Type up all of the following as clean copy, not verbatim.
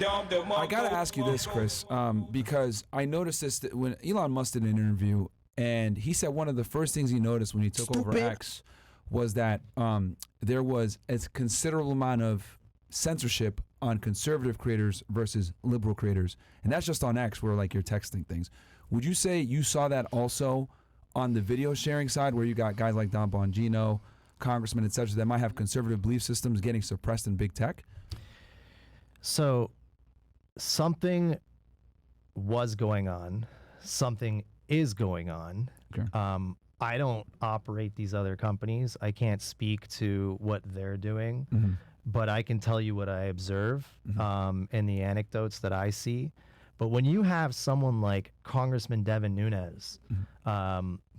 I gotta ask you this, Chris, because I noticed this that when Elon Musk did an interview, and he said one of the first things he noticed when he took over X was that there was a considerable amount of censorship on conservative creators versus liberal creators, and that's just on X where like you're texting things. Would you say you saw that also on the video sharing side, where you got guys like Don Bongino, congressmen, etc., that might have conservative belief systems getting suppressed in big tech? So something was going on, something is going on. Okay. I don't operate these other companies. I can't speak to what they're doing, but I can tell you what I observe and the anecdotes that I see. But when you have someone like Congressman Devin Nunes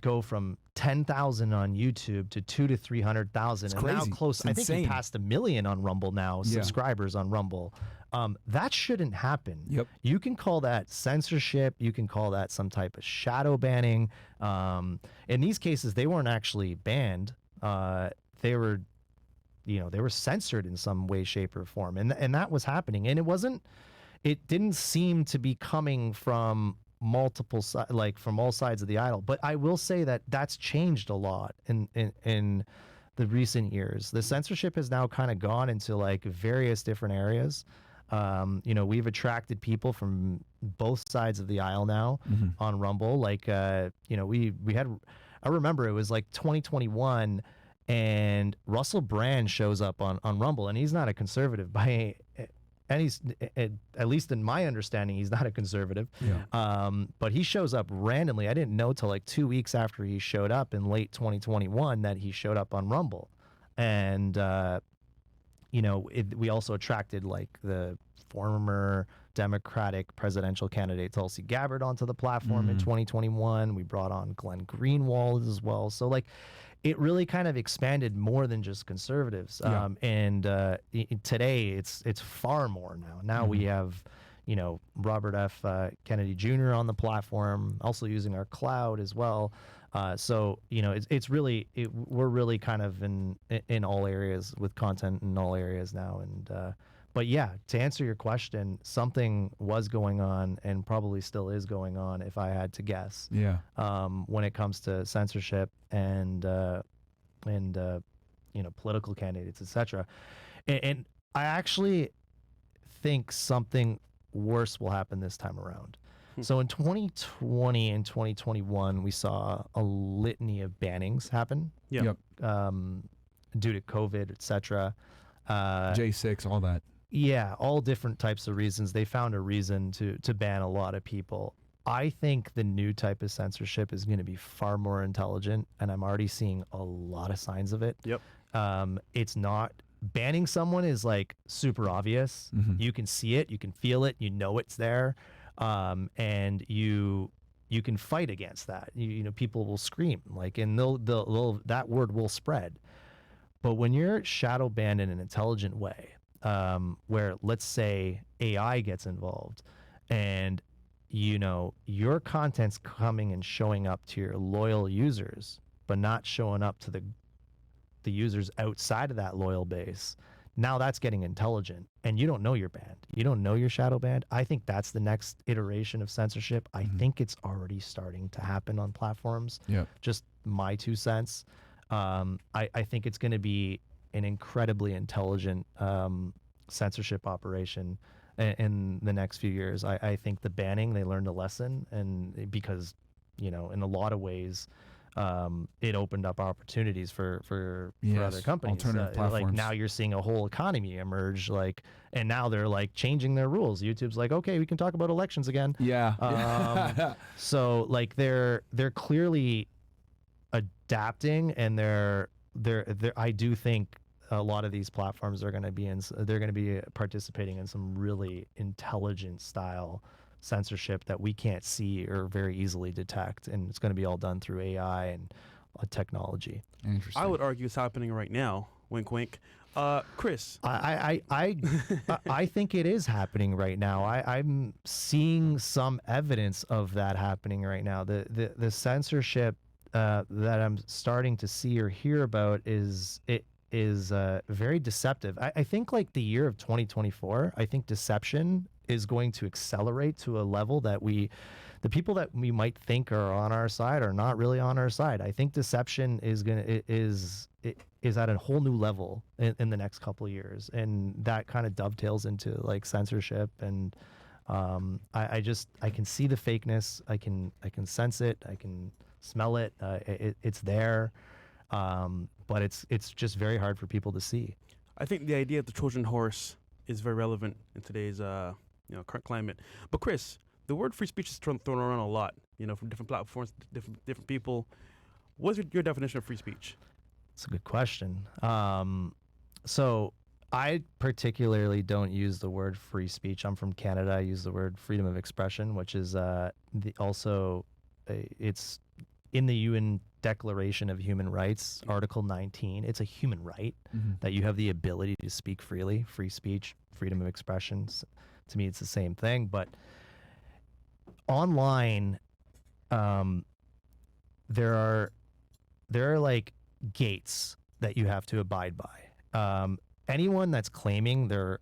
go from 10,000 on YouTube to 200,000 to 300,000, and now close, I think he passed 1 million on Rumble now, subscribers on Rumble. That shouldn't happen. Yep. You can call that censorship. You can call that some type of shadow banning. In these cases, they weren't actually banned. They were, they were censored in some way, shape, or form, and that was happening. And it didn't seem to be coming from multiple from all sides of the aisle. But I will say that that's changed a lot in the recent years. The censorship has now kind of gone into like various different areas. We've attracted people from both sides of the aisle now on Rumble. Like, we had, I remember it was like 2021 and Russell Brand shows up on Rumble, and he's not a conservative and he's, at least in my understanding, he's not a conservative. Yeah. But he shows up randomly. I didn't know till like 2 weeks after he showed up in late 2021 that he showed up on Rumble. And, we also attracted like the former Democratic presidential candidate Tulsi Gabbard onto the platform in 2021. We brought on Glenn Greenwald as well. So like, it really kind of expanded more than just conservatives. And today it's far more now. Now we have, Robert F. Kennedy Jr. on the platform, also using our cloud as well. So it's really we're really kind of in all areas with content in all areas now. And but yeah, to answer your question, something was going on and probably still is going on, if I had to guess. Yeah. When it comes to censorship and political candidates, etc. And I actually think something worse will happen this time around. So in 2020 and 2021, we saw a litany of bannings happen. Due to COVID, etc. J6, all that. Yeah, all different types of reasons. They found a reason to ban a lot of people. I think the new type of censorship is going to be far more intelligent, and I'm already seeing a lot of signs of it. It's not banning someone is like super obvious. You can see it, you can feel it, it's there, and you can fight against that. People will scream and they'll that word will spread. But when you're shadow banned in an intelligent way, where let's say AI gets involved and your content's coming and showing up to your loyal users, but not showing up to the users outside of that loyal base, now that's getting intelligent, and you don't know you're banned. You don't know you're shadow banned. I think that's the next iteration of censorship. I think it's already starting to happen on platforms. Just my 2 cents. I think it's going to be an incredibly intelligent censorship operation in the next few years. I think the banning, they learned a lesson, and because in a lot of ways it opened up opportunities for other companies. Alternative platforms. Like now you're seeing a whole economy emerge, and now they're like changing their rules. YouTube's like, okay, we can talk about elections again. So like they're clearly adapting, and they're I do think a lot of these platforms are going to be participating in some really intelligent style censorship that we can't see or very easily detect, and it's going to be all done through AI and technology. Interesting. I would argue it's happening right now. Wink, wink. Chris, I think it is happening right now. I'm seeing some evidence of that happening right now. The censorship that I'm starting to see or hear about is very deceptive. I think like the year of 2024, I think deception is going to accelerate to a level that the people that we might think are on our side are not really on our side. I think deception is at a whole new level in the next couple of years, and that kind of dovetails into like censorship. And I can see the fakeness. I can sense it. I can smell it. It's there, but it's just very hard for people to see. I think the idea of the Trojan horse is very relevant in today's current climate. But Chris, the word free speech is thrown around a lot, from different platforms, different people. What's your definition of free speech? It's a good question. So I particularly don't use the word free speech. I'm from Canada. I use the word freedom of expression, which is it's in the UN Declaration of Human Rights, Article 19. It's a human right that you have the ability to speak freely, free speech, freedom of expression. To me, it's the same thing. But online, there are like gates that you have to abide by. Anyone that's claiming they're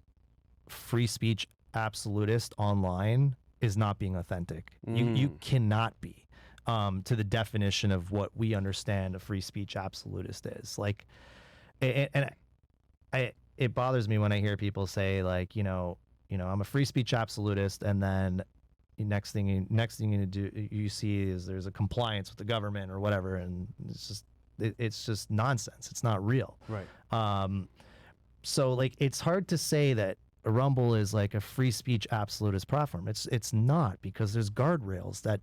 free speech absolutist online is not being authentic. You cannot be, to the definition of what we understand a free speech absolutist is. Like, it bothers me when I hear people say like, I'm a free speech absolutist, and then next thing you see is there's a compliance with the government or whatever, and it's just nonsense. It's not real. Right. So like it's hard to say that Rumble is like a free speech absolutist platform. It's not, because there's guardrails that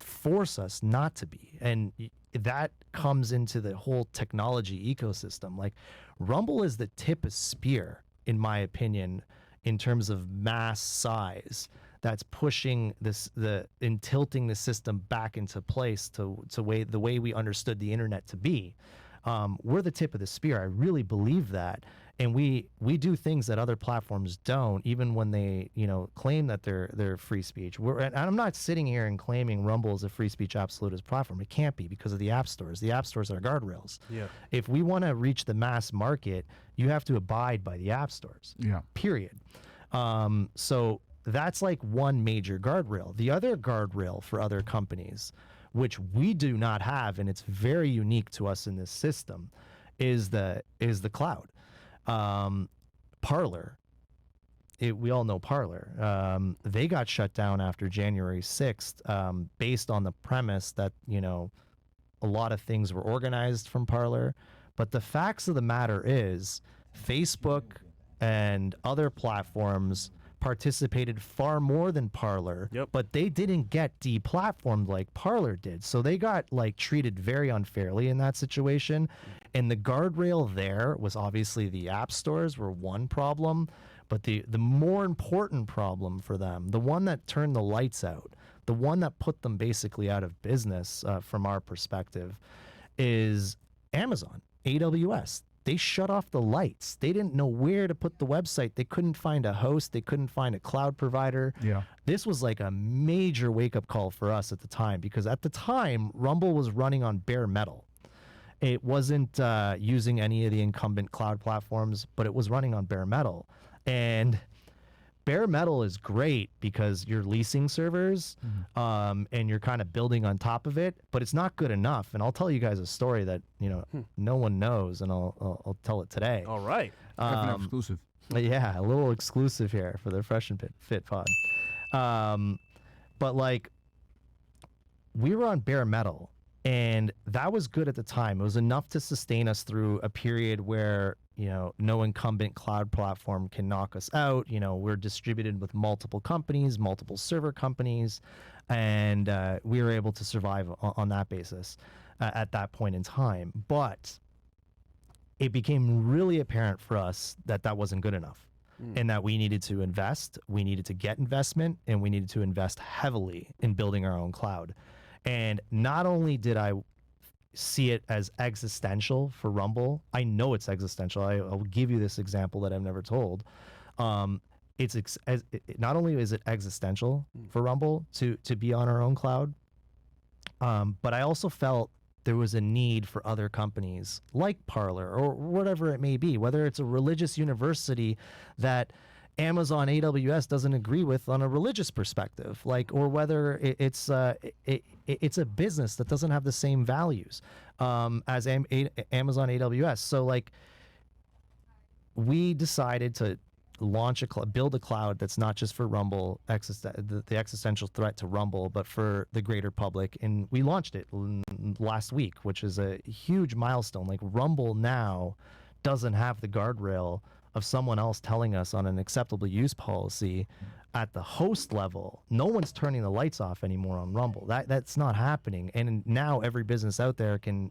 force us not to be, and that comes into the whole technology ecosystem. Like Rumble is the tip of spear, in my opinion, in terms of mass size. That's pushing and tilting the system back into place to the way we understood the internet to be. We're the tip of the spear. I really believe that. And we do things that other platforms don't, even when they, claim that they're free speech. And I'm not sitting here and claiming Rumble is a free speech absolutist platform. It can't be, because of the app stores. The app stores are guardrails. Yeah. If we want to reach the mass market, you have to abide by the app stores. Yeah. Period. So that's like one major guardrail. The other guardrail for other companies, which we do not have, and it's very unique to us in this system, is the cloud. Parler. We all know Parler. They got shut down after January 6th, based on the premise that, a lot of things were organized from Parler. But the facts of the matter is Facebook and other platforms participated far more than Parler, but they didn't get deplatformed like Parler did. So they got like treated very unfairly in that situation. And the guardrail there was obviously the app stores were one problem, but the more important problem for them, the one that turned the lights out, the one that put them basically out of business from our perspective, is Amazon, AWS. They shut off the lights. They didn't know where to put the website. They couldn't find a host. They couldn't find a cloud provider. Yeah. This was like a major wake-up call for us at the time, because at the time, Rumble was running on bare metal. It wasn't using any of the incumbent cloud platforms, but it was running on bare metal. And bare metal is great because you're leasing servers, and you're kind of building on top of it, but it's not good enough. And I'll tell you guys a story that no one knows, and I'll tell it today. All right. Exclusive. Yeah, a little exclusive here for the Fresh and Fit pod. But like, we were on bare metal, and that was good at the time. It was enough to sustain us through a period where no incumbent cloud platform can knock us out. We're distributed with multiple companies, multiple server companies, and we were able to survive on that basis at that point in time. But it became really apparent for us that that wasn't good enough, and that we needed to invest, we needed to get investment, and we needed to invest heavily in building our own cloud. And not only did I see it as existential for Rumble, I know it's existential. I'll give you this example that I've never told. Not only is it existential for Rumble to be on our own cloud, but I also felt there was a need for other companies like Parler or whatever it may be, whether it's a religious university that Amazon AWS doesn't agree with on a religious perspective, like, or whether it's a business that doesn't have the same values as Amazon AWS. So like, we decided to launch build a cloud that's not just for Rumble, the existential threat to Rumble, but for the greater public. And we launched it last week, which is a huge milestone. Like, Rumble now doesn't have the guardrail of someone else telling us on an acceptable use policy at the host level. No one's turning the lights off anymore on Rumble. That's not happening. And now every business out there can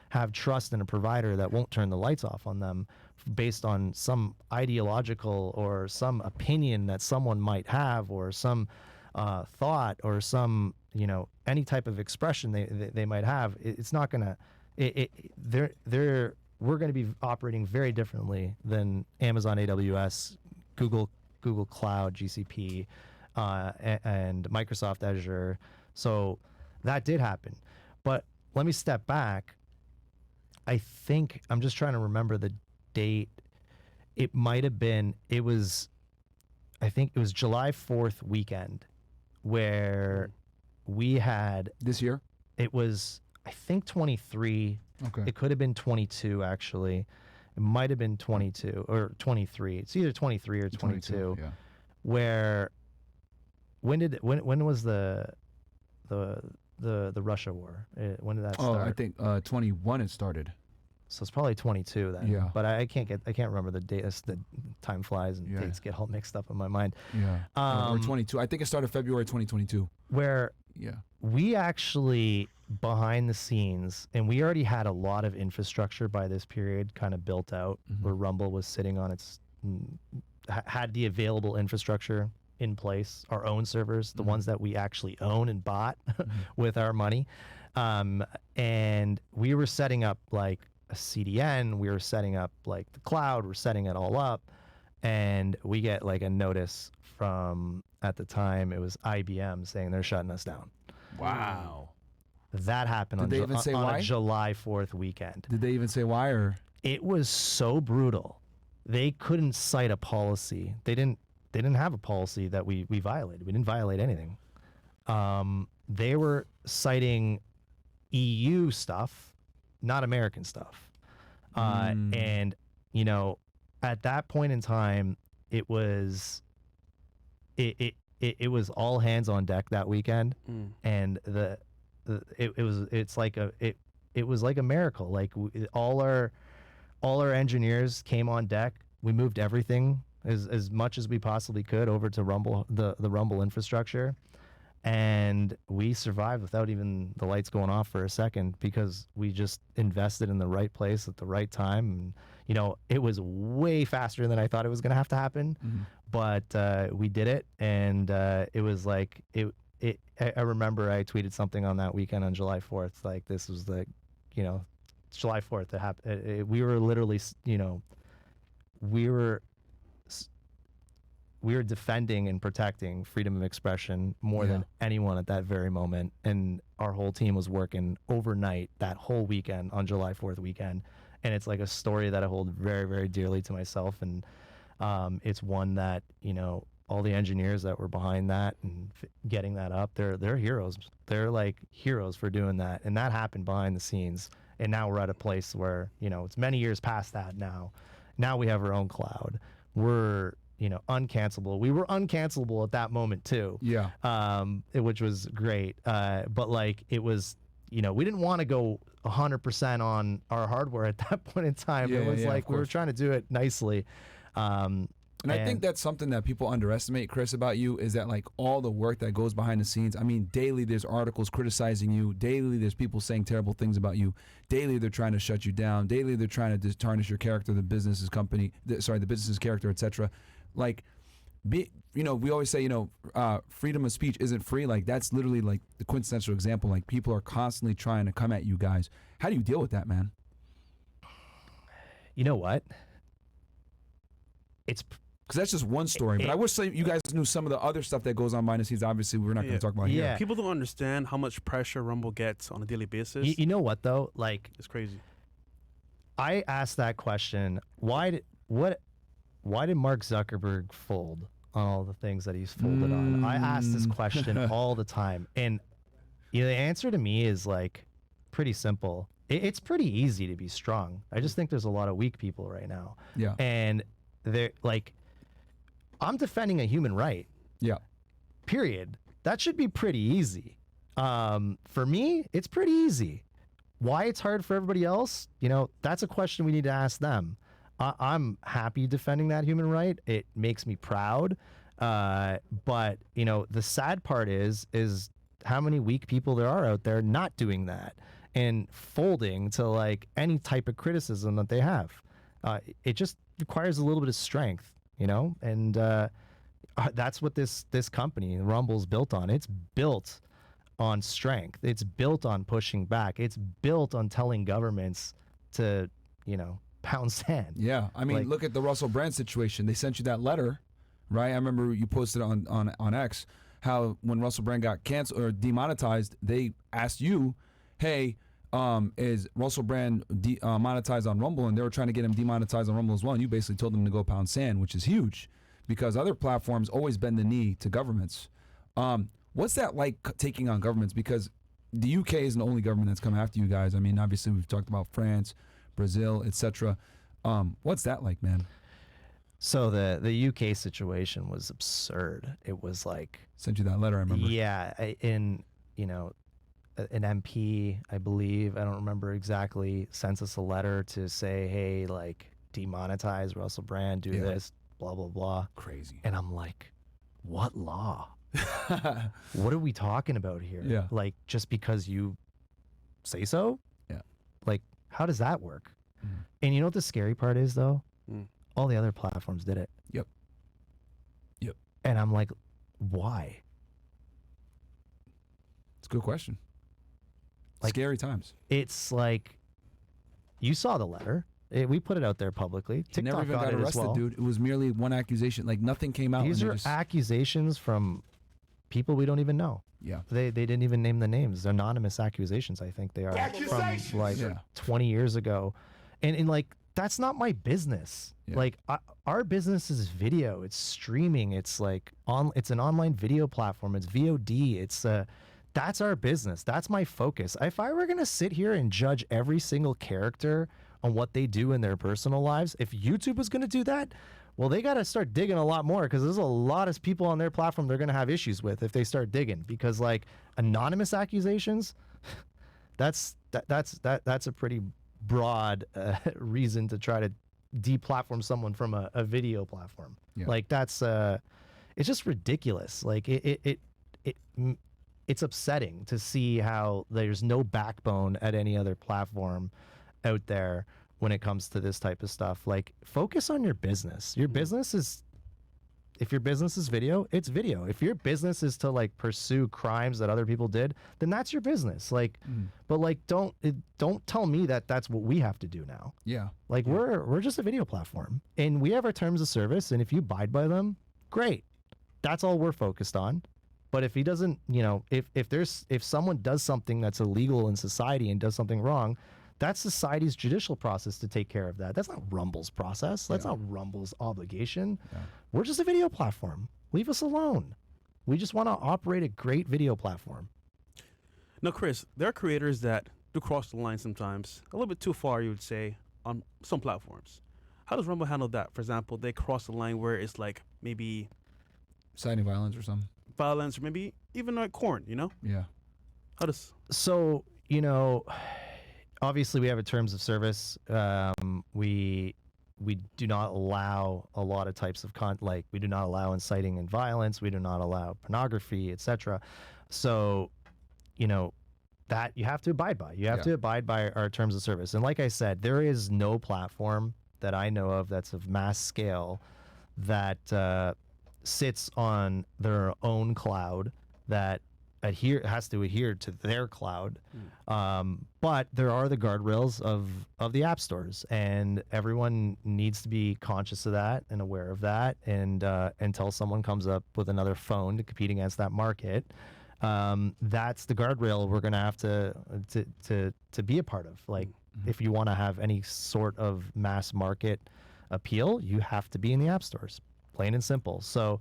have trust in a provider that won't turn the lights off on them based on some ideological or some opinion that someone might have, or some thought, or some, you know, any type of expression they might have. It's not gonna. We're going to be operating very differently than Amazon AWS, Google Cloud, GCP, and Microsoft Azure. So that did happen. But let me step back. I think, I'm just trying to remember the date. It might have been, I think it was July 4th weekend where we had. This year? It was, I think, 23. Okay. It could have been 22, actually. It might have been 22 or 23. It's either 23 or 22. Yeah. Where, when was the Russia war? When did that start? I think 21 it started. So it's probably 22 then. Yeah. But I can't remember the date. The time flies and dates get all mixed up in my mind. Yeah. Or 22. I think it started February 2022. Where Yeah. we actually, behind the scenes, and we already had a lot of infrastructure by this period kind of built out, where Rumble was sitting on had the available infrastructure in place, our own servers, the ones that we actually own and bought with our money. And we were setting up like a CDN, we were setting up like the cloud, we're setting it all up. And we get like a notice from, at the time, it was IBM, saying they're shutting us down. Wow. That happened Did they even say on why? a July 4th weekend. Did they even say why, or? It was so brutal. They couldn't cite a policy. They didn't have a policy that we violated. We didn't violate anything. They were citing EU stuff, not American stuff. And, you know, at that point in time, it was all hands on deck that weekend. And it was like a miracle. Like, all our engineers came on deck. We moved everything as much as we possibly could over to Rumble, the Rumble infrastructure, and we survived without even the lights going off for a second, because we just invested in the right place at the right time. And, you know, it was way faster than I thought it was going to have to happen, but we did it, and it was like I remember I tweeted something on that weekend on July 4th, like, this was the, you know, July 4th. It happened. We were literally, you know, we were defending and protecting freedom of expression more than anyone at that very moment. And our whole team was working overnight that whole weekend on July 4th weekend. And it's like a story that I hold very, very dearly to myself. And it's one that, you know, all the engineers that were behind that and getting that up, they're heroes. They're like heroes for doing that. And that happened behind the scenes. And now we're at a place where, you know, it's many years past that now. Now we have our own cloud. We're, you know, uncancelable. We were uncancelable at that moment too. Yeah. Which was great. But like, it was, you know, we didn't want to go 100% on our hardware at that point in time. It was like, we were trying to do it nicely. And I think that's something that people underestimate, Chris, about you, is that like all the work that goes behind the scenes. I mean, daily there's articles criticizing you. Daily there's people saying terrible things about you. Daily they're trying to shut you down. Daily they're trying to tarnish your character, the business's character, etc. Like, you know, we always say, you know, freedom of speech isn't free. Like, that's literally like the quintessential example. Like, people are constantly trying to come at you guys. How do you deal with that, man? You know what? It's Because that's just one story. But I wish you guys knew some of the other stuff that goes on behind the scenes. Obviously, we're not going to talk about here. Yeah. People don't understand how much pressure Rumble gets on a daily basis. You know what though? Like, It's crazy. I asked that question. Why did Mark Zuckerberg fold on all the things that he's folded on? I ask this question all the time, and the answer to me is like pretty simple. It's pretty easy to be strong. I just think there's a lot of weak people right now. Yeah. And they're like, I'm defending a human right. Yeah. Period. That should be pretty easy. For me, it's pretty easy. Why it's hard for everybody else, that's a question we need to ask them. I'm happy defending that human right. It makes me proud. But the sad part is how many weak people there are out there not doing that and folding to like any type of criticism that they have. It just requires a little bit of strength, and that's what this company, Rumble's built on. It's built on strength. It's built on pushing back. It's built on telling governments to, pound sand. Yeah. I mean, look at the Russell Brand situation. They sent you that letter, right? I remember you posted on X how when Russell Brand got canceled or demonetized, they asked you, hey, is Russell Brand monetized on Rumble? And they were trying to get him demonetized on Rumble as well. And you basically told them to go pound sand, which is huge because other platforms always bend the knee to governments. What's that like taking on governments? Because the UK isn't the only government that's come after you guys. I mean, obviously we've talked about France, Brazil, etc. What's that like, man? So the UK situation was absurd. It was like Sent you that letter, I remember. Yeah, an MP, I believe, I don't remember exactly, sent us a letter to say, hey, like demonetize Russell Brand, do this, blah blah blah. Crazy. And I'm like, what law? What are we talking about here? Yeah. Like, just because you say so? Yeah. Like, how does that work? And you know what the scary part is, though? All the other platforms did it. Yep. And I'm like, why? It's a good question. Like, scary times. It's like, you saw the letter. We put it out there publicly. He never even got arrested, dude. It was merely one accusation. Like, nothing came out. These are accusations from people we don't even know. Yeah. They didn't even name the names. Anonymous accusations, I think they are, from like 20 years ago. And like, that's not my business. Yeah. Like, our business is video. It's streaming. It's like it's an online video platform. It's VOD. That's our business. That's my focus. If I were gonna sit here and judge every single character on what they do in their personal lives, if YouTube was gonna do that, well, they got to start digging a lot more, because there's a lot of people on their platform they're going to have issues with if they start digging, because like anonymous accusations, that's a pretty broad reason to try to deplatform someone from a video platform. Yeah. Like, that's it's just ridiculous. Like, it's upsetting to see how there's no backbone at any other platform out there when it comes to this type of stuff. Like, focus on your business. Your business is, if your business is video, it's video. If your business is to like pursue crimes that other people did, then that's your business. Like, but like, don't tell me that that's what we have to do now. Yeah. Like, we're just a video platform, and we have our terms of service, and if you abide by them, great. That's all we're focused on. But if he doesn't, if someone does something that's illegal in society and does something wrong, that's society's judicial process to take care of that. That's not Rumble's process. That's not Rumble's obligation. Yeah. We're just a video platform. Leave us alone. We just want to operate a great video platform. Now, Chris, there are creators that do cross the line sometimes, a little bit too far, you would say, on some platforms. How does Rumble handle that? For example, they cross the line where it's like maybe inciting violence or something. Violence, or maybe even like corn, Yeah. How does... So, obviously we have a terms of service. We do not allow a lot of types of like, we do not allow inciting and violence. We do not allow pornography, etc. So, that you have to abide by. You have to abide by our terms of service. And like I said, there is no platform that I know of that's of mass scale that sits on their own cloud that has to adhere to their cloud. But there are the guardrails of the app stores, and everyone needs to be conscious of that and aware of that. And until someone comes up with another phone to compete against that market, that's the guardrail we're going to have to be a part of. Like, if you want to have any sort of mass market appeal, you have to be in the app stores, plain and simple. So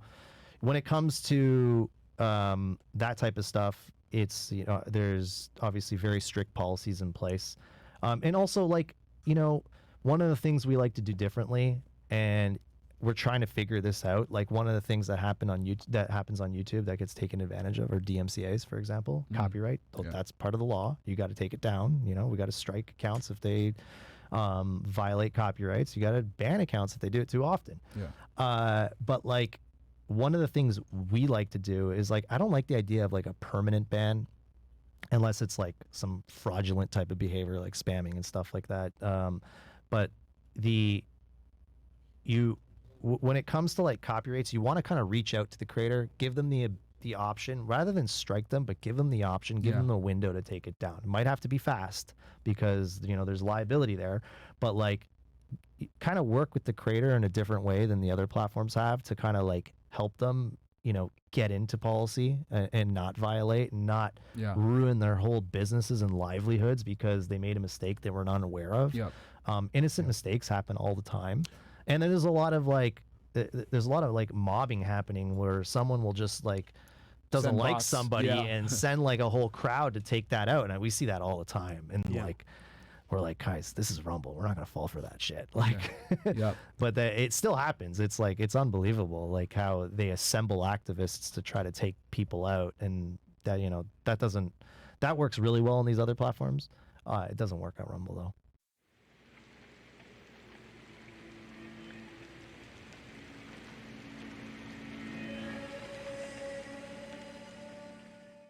when it comes to that type of stuff, it's, there's obviously very strict policies in place. And also, like, one of the things we like to do differently, and we're trying to figure this out. Like, one of the things that happens on YouTube that gets taken advantage of are DMCA's, for example, copyright. Yeah. That's part of the law. You got to take it down. We got to strike accounts if they violate copyrights. You got to ban accounts if they do it too often. Yeah. But like, one of the things we like to do is, like, I don't like the idea of like a permanent ban unless it's like some fraudulent type of behavior, like spamming and stuff like that. But when it comes to like copyrights, you want to kind of reach out to the creator, give them the option rather than strike them, but give them the option, give them a window to take it down. It might have to be fast because there's liability there, but like, kind of work with the creator in a different way than the other platforms have to kind of like help them get into policy and not violate and not ruin their whole businesses and livelihoods because they made a mistake they were not aware of. Innocent mistakes happen all the time. And then there's a lot of like mobbing happening where someone will just like doesn't like bots. somebody and send like a whole crowd to take that out. And we see that all the time. And like, we're like, guys, this is Rumble. We're not going to fall for that shit. Like, but it still happens. It's like, it's unbelievable, like how they assemble activists to try to take people out. And that, that works really well on these other platforms. It doesn't work on Rumble though.